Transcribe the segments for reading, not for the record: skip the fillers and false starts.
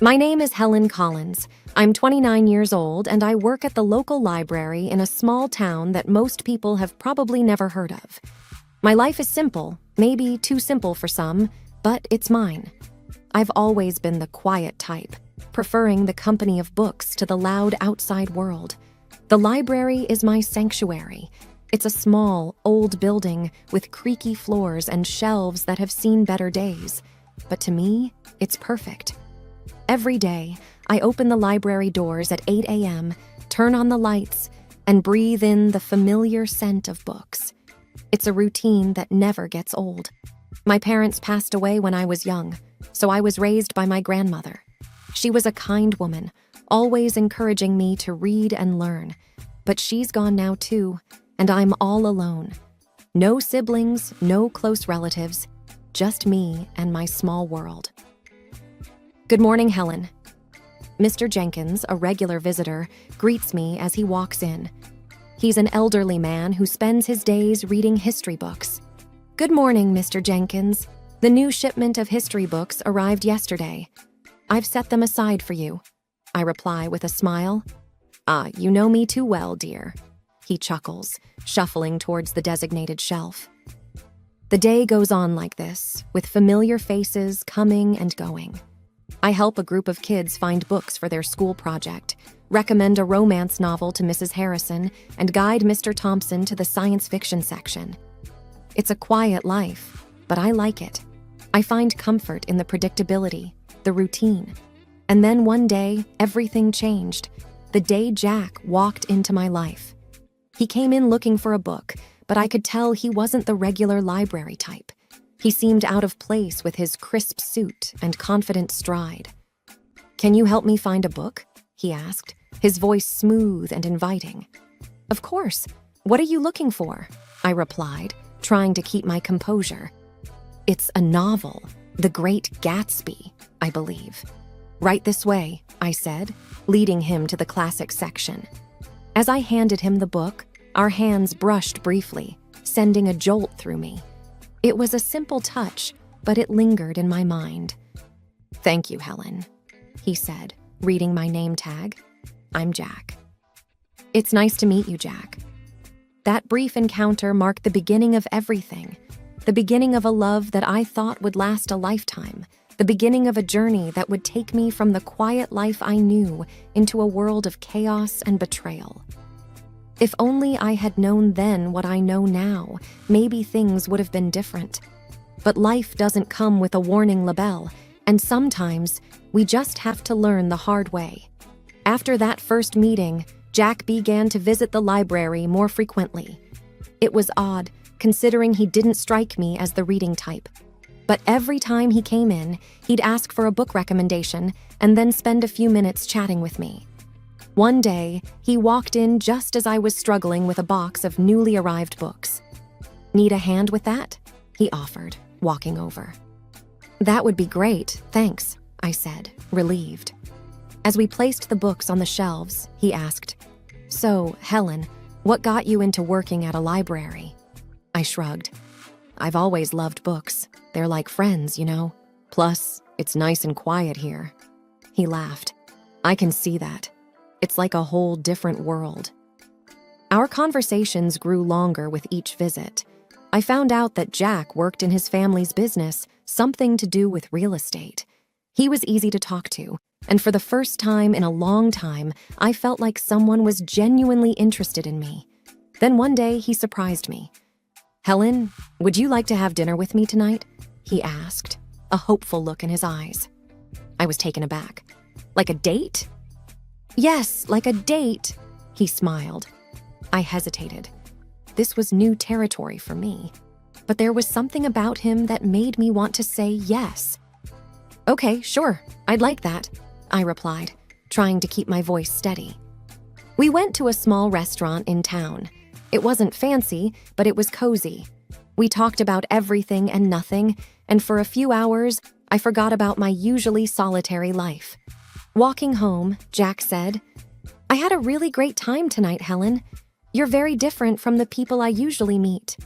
My name is Helen Collins. I'm 29 years old and I work at the local library in a small town that most people have probably never heard of. My life is simple, maybe too simple for some, but it's mine. I've always been the quiet type, preferring the company of books to the loud outside world. The library is my sanctuary. It's a small, old building with creaky floors and shelves that have seen better days. But to me, it's perfect. Every day, I open the library doors at 8 a.m., turn on the lights, and breathe in the familiar scent of books. It's a routine that never gets old. My parents passed away when I was young, so I was raised by my grandmother. She was a kind woman, always encouraging me to read and learn. But she's gone now too, and I'm all alone. No siblings, no close relatives, just me and my small world. Good morning, Helen. Mr. Jenkins, a regular visitor, greets me as he walks in. He's an elderly man who spends his days reading history books. Good morning, Mr. Jenkins. The new shipment of history books arrived yesterday. I've set them aside for you. I reply with a smile. Ah, you know me too well, dear. He chuckles, shuffling towards the designated shelf. The day goes on like this, with familiar faces coming and going. I help a group of kids find books for their school project, recommend a romance novel to Mrs. Harrison, and guide Mr. Thompson to the science fiction section. It's a quiet life, but I like it. I find comfort in the predictability, the routine. And then one day, everything changed. The day Jack walked into my life. He came in looking for a book, but I could tell he wasn't the regular library type. He seemed out of place with his crisp suit and confident stride. Can you help me find a book? He asked, his voice smooth and inviting. Of course. What are you looking for? I replied, trying to keep my composure. It's a novel, The Great Gatsby, I believe. Right this way, I said, leading him to the classic section. As I handed him the book, our hands brushed briefly, sending a jolt through me. It was a simple touch, but it lingered in my mind. Thank you, Helen, he said, reading my name tag. I'm Jack. It's nice to meet you, Jack. That brief encounter marked the beginning of everything. The beginning of a love that I thought would last a lifetime. The beginning of a journey that would take me from the quiet life I knew into a world of chaos and betrayal. If only I had known then what I know now, maybe things would have been different. But life doesn't come with a warning label, and sometimes we just have to learn the hard way. After that first meeting, Jack began to visit the library more frequently. It was odd, considering he didn't strike me as the reading type. But every time he came in, he'd ask for a book recommendation and then spend a few minutes chatting with me. One day, he walked in just as I was struggling with a box of newly arrived books. Need a hand with that? He offered, walking over. That would be great, thanks, I said, relieved. As we placed the books on the shelves, he asked, So, Helen, what got you into working at a library? I shrugged. I've always loved books. They're like friends, you know. Plus, it's nice and quiet here. He laughed. I can see that. It's like a whole different world. Our conversations grew longer with each visit. I found out that Jack worked in his family's business, something to do with real estate. He was easy to talk to, and for the first time in a long time, I felt like someone was genuinely interested in me. Then one day, he surprised me. Helen, would you like to have dinner with me tonight? He asked, a hopeful look in his eyes. I was taken aback. Like a date? Yes, like a date, he smiled. I hesitated. This was new territory for me, but there was something about him that made me want to say yes. Okay, sure, I'd like that, I replied, trying to keep my voice steady. We went to a small restaurant in town. It wasn't fancy, but it was cozy. We talked about everything and nothing, and for a few hours, I forgot about my usually solitary life. Walking home, Jack said, I had a really great time tonight, Helen. You're very different from the people I usually meet.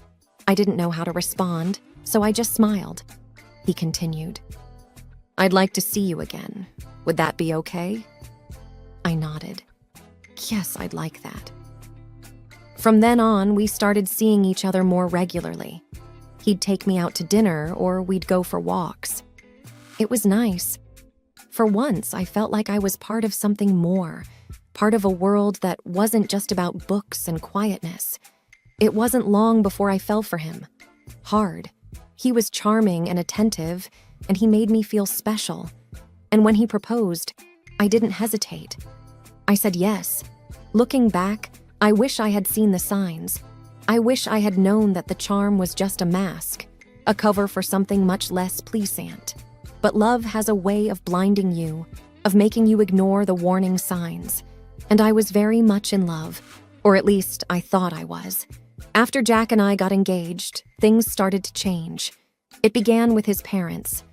I didn't know how to respond, so I just smiled. He continued, I'd like to see you again. Would that be okay?" I nodded. Yes, I'd like that. From then on, we started seeing each other more regularly. He'd take me out to dinner or we'd go for walks. It was nice. For once, I felt like I was part of something more, part of a world that wasn't just about books and quietness. It wasn't long before I fell for him. Hard. He was charming and attentive, and he made me feel special. And when he proposed, I didn't hesitate. I said yes. Looking back, I wish I had seen the signs. I wish I had known that the charm was just a mask, a cover for something much less pleasant. But love has a way of blinding you, of making you ignore the warning signs. And I was very much in love, or at least I thought I was. After Jack and I got engaged, things started to change. It began with his parents.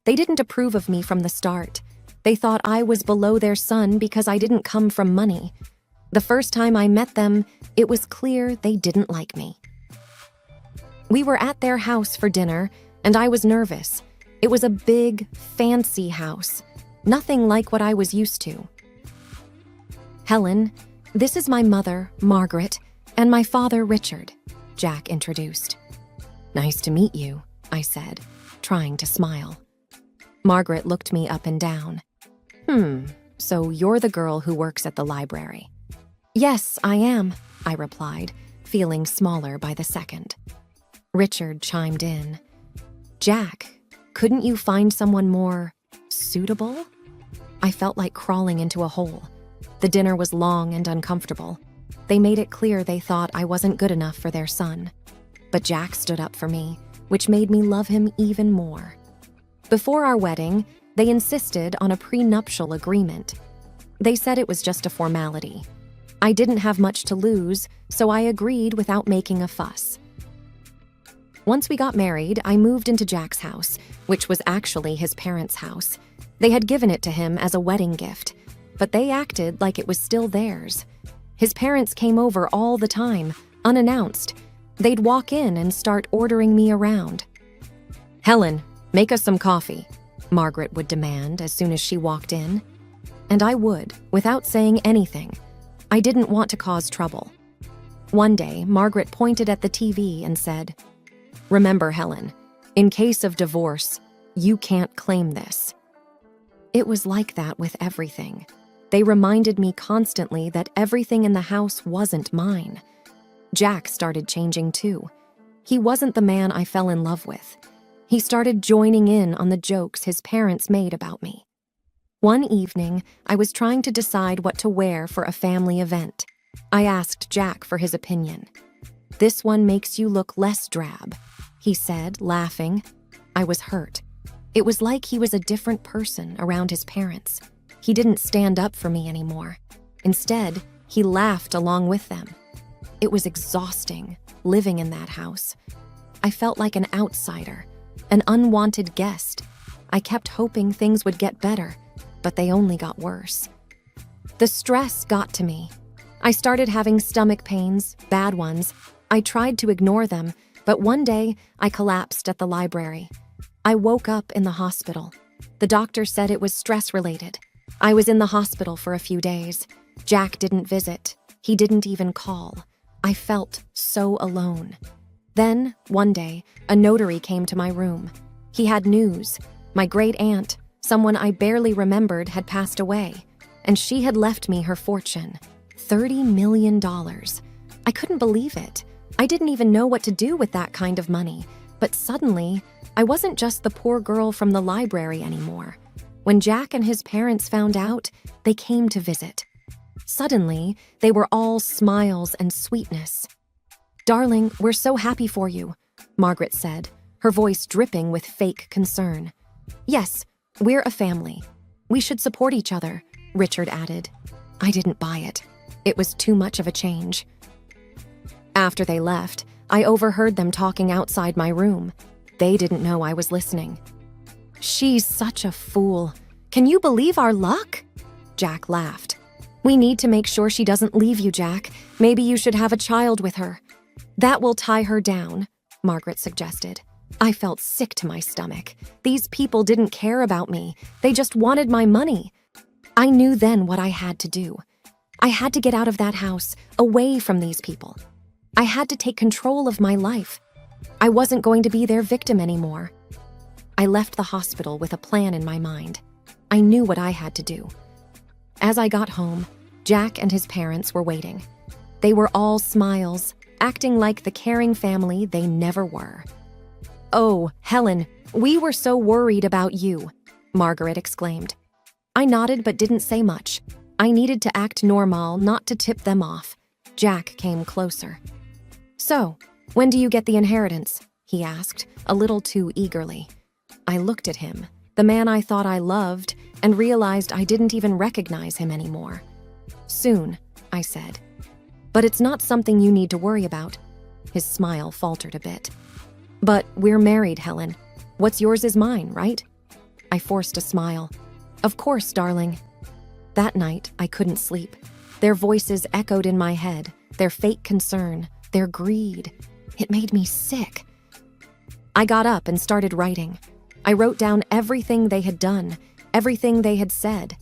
They didn't approve of me from the start. They thought I was below their son because I didn't come from money. The first time I met them, it was clear they didn't like me. We were at their house for dinner, and I was nervous. It was a big, fancy house, nothing like what I was used to. "Helen, this is my mother, Margaret, and my father, Richard," Jack introduced. "Nice to meet you," I said, trying to smile. Margaret looked me up and down. So you're the girl who works at the library." "Yes, I am," I replied, feeling smaller by the second. Richard chimed in. "Jack, couldn't you find someone more suitable?" I felt like crawling into a hole. The dinner was long and uncomfortable. They made it clear they thought I wasn't good enough for their son. But Jack stood up for me, which made me love him even more. Before our wedding, they insisted on a prenuptial agreement. They said it was just a formality. I didn't have much to lose, so I agreed without making a fuss. Once we got married, I moved into Jack's house, which was actually his parents' house. They had given it to him as a wedding gift, but they acted like it was still theirs. His parents came over all the time, unannounced. They'd walk in and start ordering me around. "Helen, make us some coffee," Margaret would demand as soon as she walked in. And I would, without saying anything. I didn't want to cause trouble. One day, Margaret pointed at the TV and said, "Remember, Helen, in case of divorce, you can't claim this." It was like that with everything. They reminded me constantly that everything in the house wasn't mine. Jack started changing too. He wasn't the man I fell in love with. He started joining in on the jokes his parents made about me. One evening, I was trying to decide what to wear for a family event. I asked Jack for his opinion. "This one makes you look less drab," he said, laughing. I was hurt. It was like he was a different person around his parents. He didn't stand up for me anymore. Instead, he laughed along with them. It was exhausting, living in that house. I felt like an outsider, an unwanted guest. I kept hoping things would get better, but they only got worse. The stress got to me. I started having stomach pains, bad ones. I tried to ignore them, but one day I collapsed at the library. I woke up in the hospital. The doctor said it was stress-related. I was in the hospital for a few days. Jack didn't visit. He didn't even call. I felt so alone. Then, one day, a notary came to my room. He had news. My great-aunt, someone I barely remembered, had passed away, and she had left me her fortune, $30 million. I couldn't believe it. I didn't even know what to do with that kind of money, but suddenly, I wasn't just the poor girl from the library anymore. When Jack and his parents found out, they came to visit. Suddenly, they were all smiles and sweetness. "Darling, we're so happy for you," Margaret said, her voice dripping with fake concern. "Yes, we're a family. We should support each other," Richard added. I didn't buy it. It was too much of a change. After they left, I overheard them talking outside my room. They didn't know I was listening. "She's such a fool. Can you believe our luck?" Jack laughed. "We need to make sure she doesn't leave you, Jack. Maybe you should have a child with her." "That will tie her down," Margaret suggested. I felt sick to my stomach. These people didn't care about me. They just wanted my money. I knew then what I had to do. I had to get out of that house, away from these people. I had to take control of my life. I wasn't going to be their victim anymore. I left the hospital with a plan in my mind. I knew what I had to do. As I got home, Jack and his parents were waiting. They were all smiles, acting like the caring family they never were. "Oh, Helen, we were so worried about you," Margaret exclaimed. I nodded but didn't say much. I needed to act normal, not to tip them off. Jack came closer. "So, when do you get the inheritance?" he asked, a little too eagerly. I looked at him, the man I thought I loved, and realized I didn't even recognize him anymore. "Soon," I said. "But it's not something you need to worry about." His smile faltered a bit. "But we're married, Helen. What's yours is mine, right?" I forced a smile. "Of course, darling." That night, I couldn't sleep. Their voices echoed in my head, their fake concern, their greed. It made me sick. I got up and started writing. I wrote down everything they had done, everything they had said.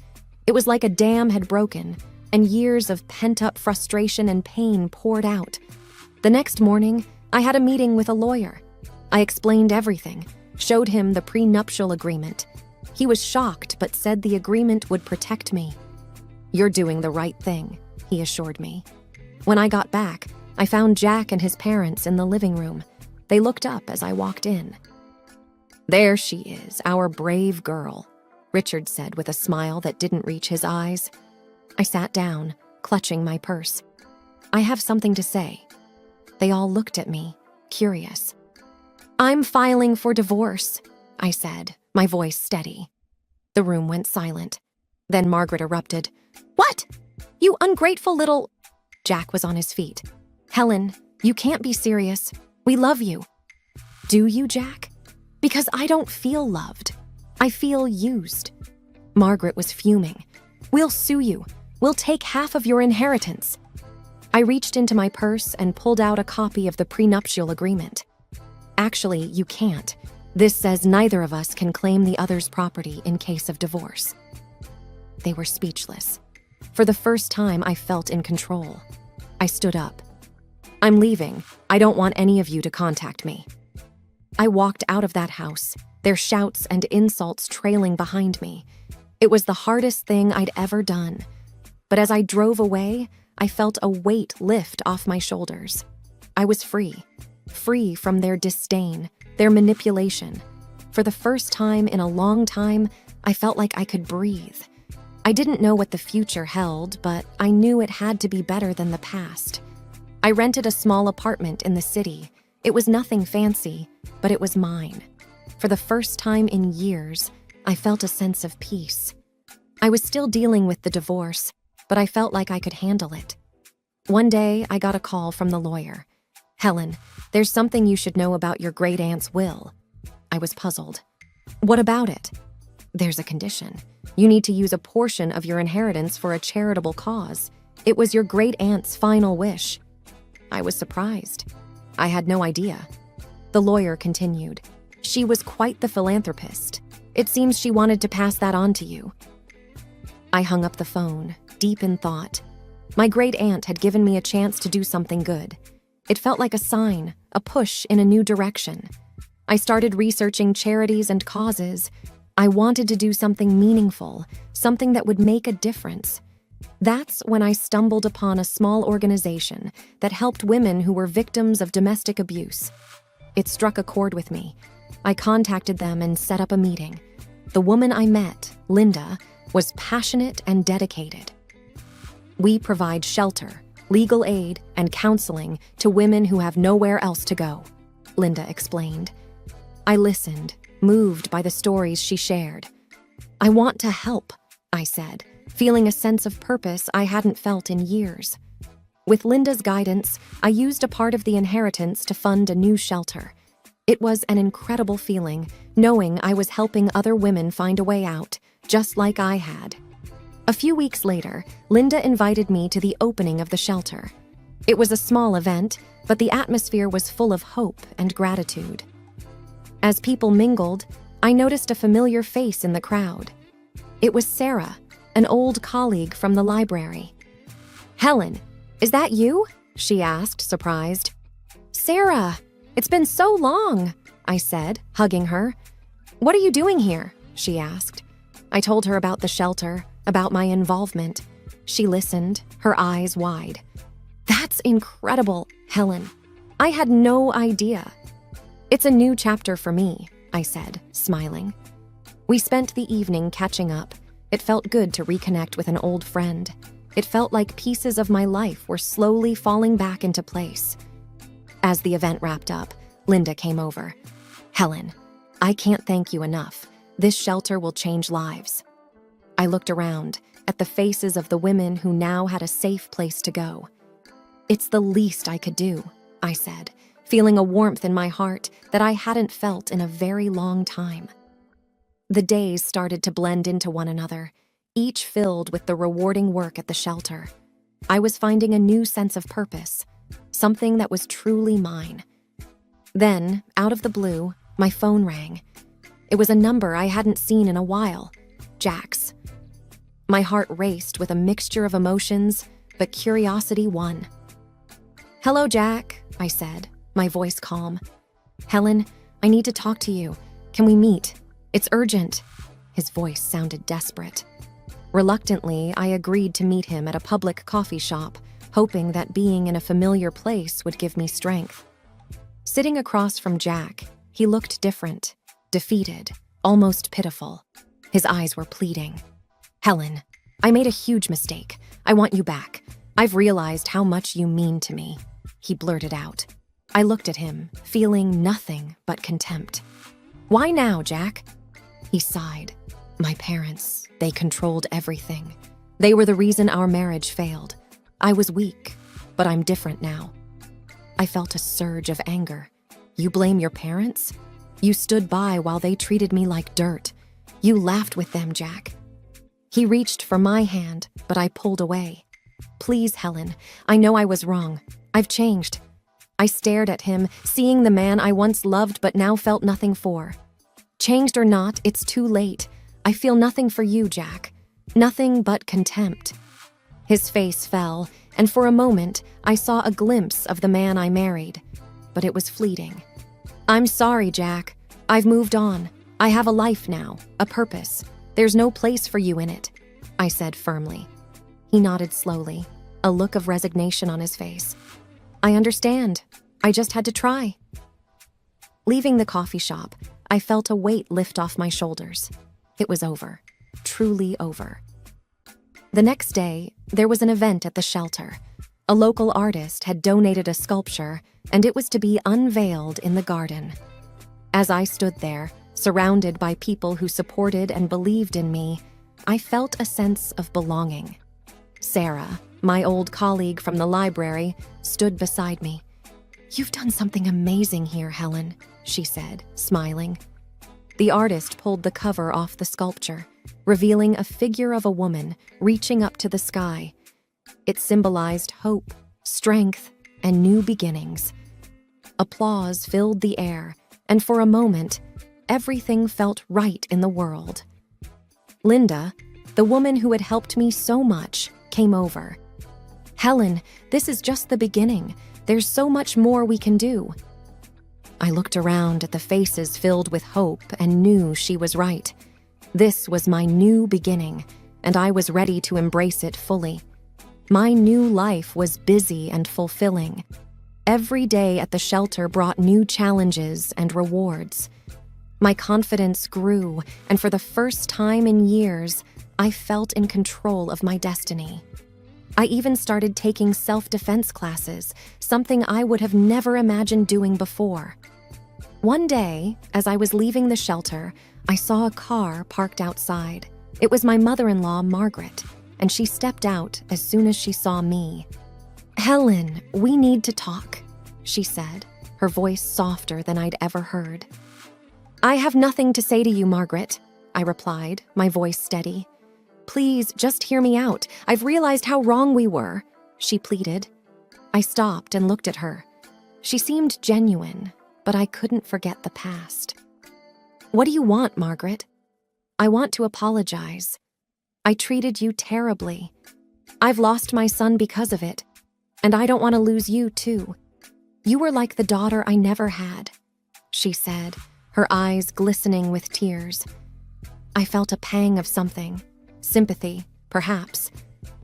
It was like a dam had broken, and years of pent-up frustration and pain poured out. The next morning, I had a meeting with a lawyer. I explained everything, showed him the prenuptial agreement. He was shocked but said the agreement would protect me. "You're doing the right thing," he assured me. When I got back, I found Jack and his parents in the living room. They looked up as I walked in. "There she is, our brave girl," Richard said with a smile that didn't reach his eyes. I sat down, clutching my purse. "I have something to say." They all looked at me, curious. "I'm filing for divorce," I said, my voice steady. The room went silent. Then Margaret erupted. "What? You ungrateful little—" Jack was on his feet. "Helen, you can't be serious. We love you." "Do you, Jack?" "Because I don't feel loved. I feel used." Margaret was fuming. "We'll sue you. We'll take half of your inheritance." I reached into my purse and pulled out a copy of the prenuptial agreement. "Actually, you can't. This says neither of us can claim the other's property in case of divorce." They were speechless. For the first time, I felt in control. I stood up. "I'm leaving. I don't want any of you to contact me." I walked out of that house, their shouts and insults trailing behind me. It was the hardest thing I'd ever done. But as I drove away, I felt a weight lift off my shoulders. I was free from their disdain, their manipulation. For the first time in a long time, I felt like I could breathe. I didn't know what the future held, but I knew it had to be better than the past. I rented a small apartment in the city. It was nothing fancy, but it was mine. For the first time in years, I felt a sense of peace. I was still dealing with the divorce, but I felt like I could handle it. One day, I got a call from the lawyer. "Helen, there's something you should know about your great-aunt's will." I was puzzled. "What about it?" "There's a condition. You need to use a portion of your inheritance for a charitable cause. It was your great-aunt's final wish." I was surprised. I had no idea. The lawyer continued. "She was quite the philanthropist. It seems she wanted to pass that on to you." I hung up the phone, deep in thought. My great-aunt had given me a chance to do something good. It felt like a sign, a push in a new direction. I started researching charities and causes. I wanted to do something meaningful, something that would make a difference. That's when I stumbled upon a small organization that helped women who were victims of domestic abuse. It struck a chord with me. I contacted them and set up a meeting. The woman I met, Linda, was passionate and dedicated. "We provide shelter, legal aid, and counseling to women who have nowhere else to go," Linda explained. I listened, moved by the stories she shared. "I want to help," I said, feeling a sense of purpose I hadn't felt in years. With Linda's guidance, I used a part of the inheritance to fund a new shelter. It was an incredible feeling, knowing I was helping other women find a way out, just like I had. A few weeks later, Linda invited me to the opening of the shelter. It was a small event, but the atmosphere was full of hope and gratitude. As people mingled, I noticed a familiar face in the crowd. It was Sarah, an old colleague from the library. "Helen, is that you?" she asked, surprised. "Sarah, it's been so long," I said, hugging her. "What are you doing here?" she asked. I told her about the shelter, about my involvement. She listened, her eyes wide. "That's incredible, Helen. I had no idea." "It's a new chapter for me," I said, smiling. We spent the evening catching up. It felt good to reconnect with an old friend. It felt like pieces of my life were slowly falling back into place. As the event wrapped up, Linda came over. "Helen, I can't thank you enough. This shelter will change lives." I looked around at the faces of the women who now had a safe place to go. "It's the least I could do," I said, feeling a warmth in my heart that I hadn't felt in a very long time. The days started to blend into one another, each filled with the rewarding work at the shelter. I was finding a new sense of purpose, something that was truly mine. Then, out of the blue, my phone rang. It was a number I hadn't seen in a while, Jack's. My heart raced with a mixture of emotions, but curiosity won. "Hello, Jack," I said, my voice calm. "Helen, I need to talk to you. Can we meet? It's urgent." His voice sounded desperate. Reluctantly, I agreed to meet him at a public coffee shop, hoping that being in a familiar place would give me strength. Sitting across from Jack, he looked different, defeated, almost pitiful. His eyes were pleading. "Helen, I made a huge mistake. I want you back. I've realized how much you mean to me," he blurted out. I looked at him, feeling nothing but contempt. "Why now, Jack?" He sighed. "My parents, they controlled everything. They were the reason our marriage failed. I was weak, but I'm different now." I felt a surge of anger. "You blame your parents? You stood by while they treated me like dirt. You laughed with them, Jack." He reached for my hand, but I pulled away. "Please, Helen, I know I was wrong. I've changed." I stared at him, seeing the man I once loved but now felt nothing for. "Changed or not, it's too late. I feel nothing for you, Jack. Nothing but contempt." His face fell, and for a moment, I saw a glimpse of the man I married. But it was fleeting. "I'm sorry, Jack. I've moved on. I have a life now, a purpose. There's no place for you in it," I said firmly. He nodded slowly, a look of resignation on his face. "I understand. I just had to try." Leaving the coffee shop, I felt a weight lift off my shoulders. It was over. Truly over. The next day, there was an event at the shelter. A local artist had donated a sculpture, and it was to be unveiled in the garden. As I stood there, surrounded by people who supported and believed in me, I felt a sense of belonging. Sarah, my old colleague from the library, stood beside me. "You've done something amazing here, Helen," she said, smiling. The artist pulled the cover off the sculpture, revealing a figure of a woman reaching up to the sky. It symbolized hope, strength, and new beginnings. Applause filled the air, and for a moment, everything felt right in the world. Linda, the woman who had helped me so much, came over. "Helen, this is just the beginning. There's so much more we can do." I looked around at the faces filled with hope and knew she was right. This was my new beginning, and I was ready to embrace it fully. My new life was busy and fulfilling. Every day at the shelter brought new challenges and rewards. My confidence grew, and for the first time in years, I felt in control of my destiny. I even started taking self-defense classes, something I would have never imagined doing before. One day, as I was leaving the shelter, I saw a car parked outside. It was my mother-in-law, Margaret, and she stepped out as soon as she saw me. "Helen, we need to talk," she said, her voice softer than I'd ever heard. "I have nothing to say to you, Margaret," I replied, my voice steady. "Please, just hear me out. I've realized how wrong we were," she pleaded. I stopped and looked at her. She seemed genuine, but I couldn't forget the past. "What do you want, Margaret?" "I want to apologize." I treated you terribly. I've lost my son because of it, and I don't want to lose you too. You were like the daughter I never had," she said, her eyes glistening with tears. I felt a pang of something, sympathy, perhaps,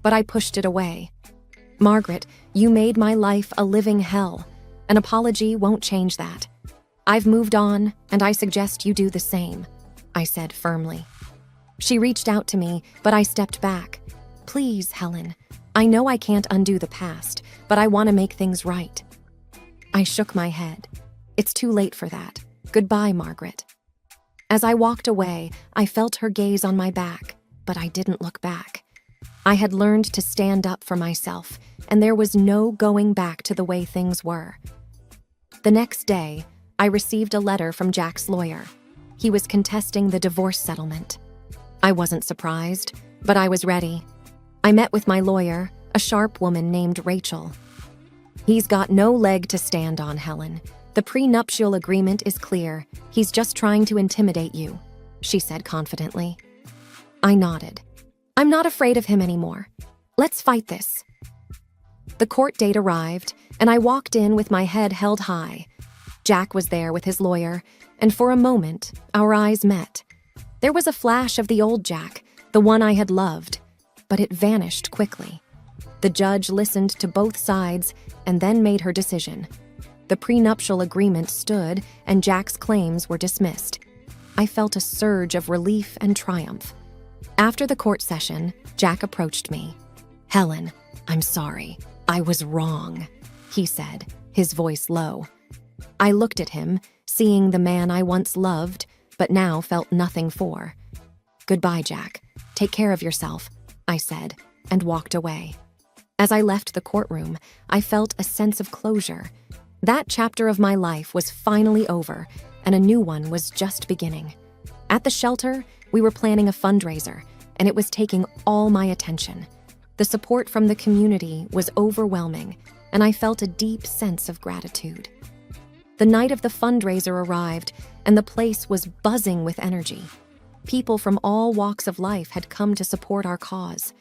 but I pushed it away. "Margaret, you made my life a living hell. An apology won't change that. I've moved on, and I suggest you do the same," I said firmly. She reached out to me, but I stepped back. "Please, Helen, I know I can't undo the past, but I want to make things right." I shook my head. "It's too late for that. Goodbye, Margaret." As I walked away, I felt her gaze on my back, but I didn't look back. I had learned to stand up for myself, and there was no going back to the way things were. The next day, I received a letter from Jack's lawyer. He was contesting the divorce settlement. I wasn't surprised, but I was ready. I met with my lawyer, a sharp woman named Rachel. "He's got no leg to stand on, Helen. The prenuptial agreement is clear. He's just trying to intimidate you," she said confidently. I nodded. "I'm not afraid of him anymore. Let's fight this." The court date arrived, and I walked in with my head held high. Jack was there with his lawyer, and for a moment, our eyes met. There was a flash of the old Jack, the one I had loved, but it vanished quickly. The judge listened to both sides and then made her decision. The prenuptial agreement stood, and Jack's claims were dismissed. I felt a surge of relief and triumph. After the court session, Jack approached me. "Helen, I'm sorry. I was wrong," he said, his voice low. I looked at him, seeing the man I once loved, but now felt nothing for. "Goodbye, Jack. Take care of yourself," I said, and walked away. As I left the courtroom, I felt a sense of closure. That chapter of my life was finally over, and a new one was just beginning. At the shelter, we were planning a fundraiser, and it was taking all my attention. The support from the community was overwhelming, and I felt a deep sense of gratitude. The night of the fundraiser arrived, and the place was buzzing with energy. People from all walks of life had come to support our cause.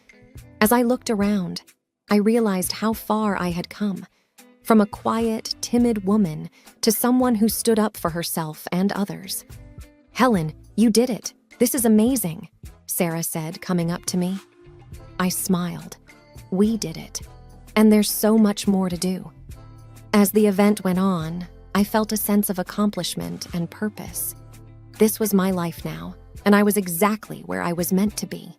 As I looked around, I realized how far I had come. From a quiet, timid woman to someone who stood up for herself and others. "Helen, you did it. This is amazing," Sarah said, coming up to me. I smiled. We did it. And there's so much more to do. As the event went on, I felt a sense of accomplishment and purpose. This was my life now, and I was exactly where I was meant to be.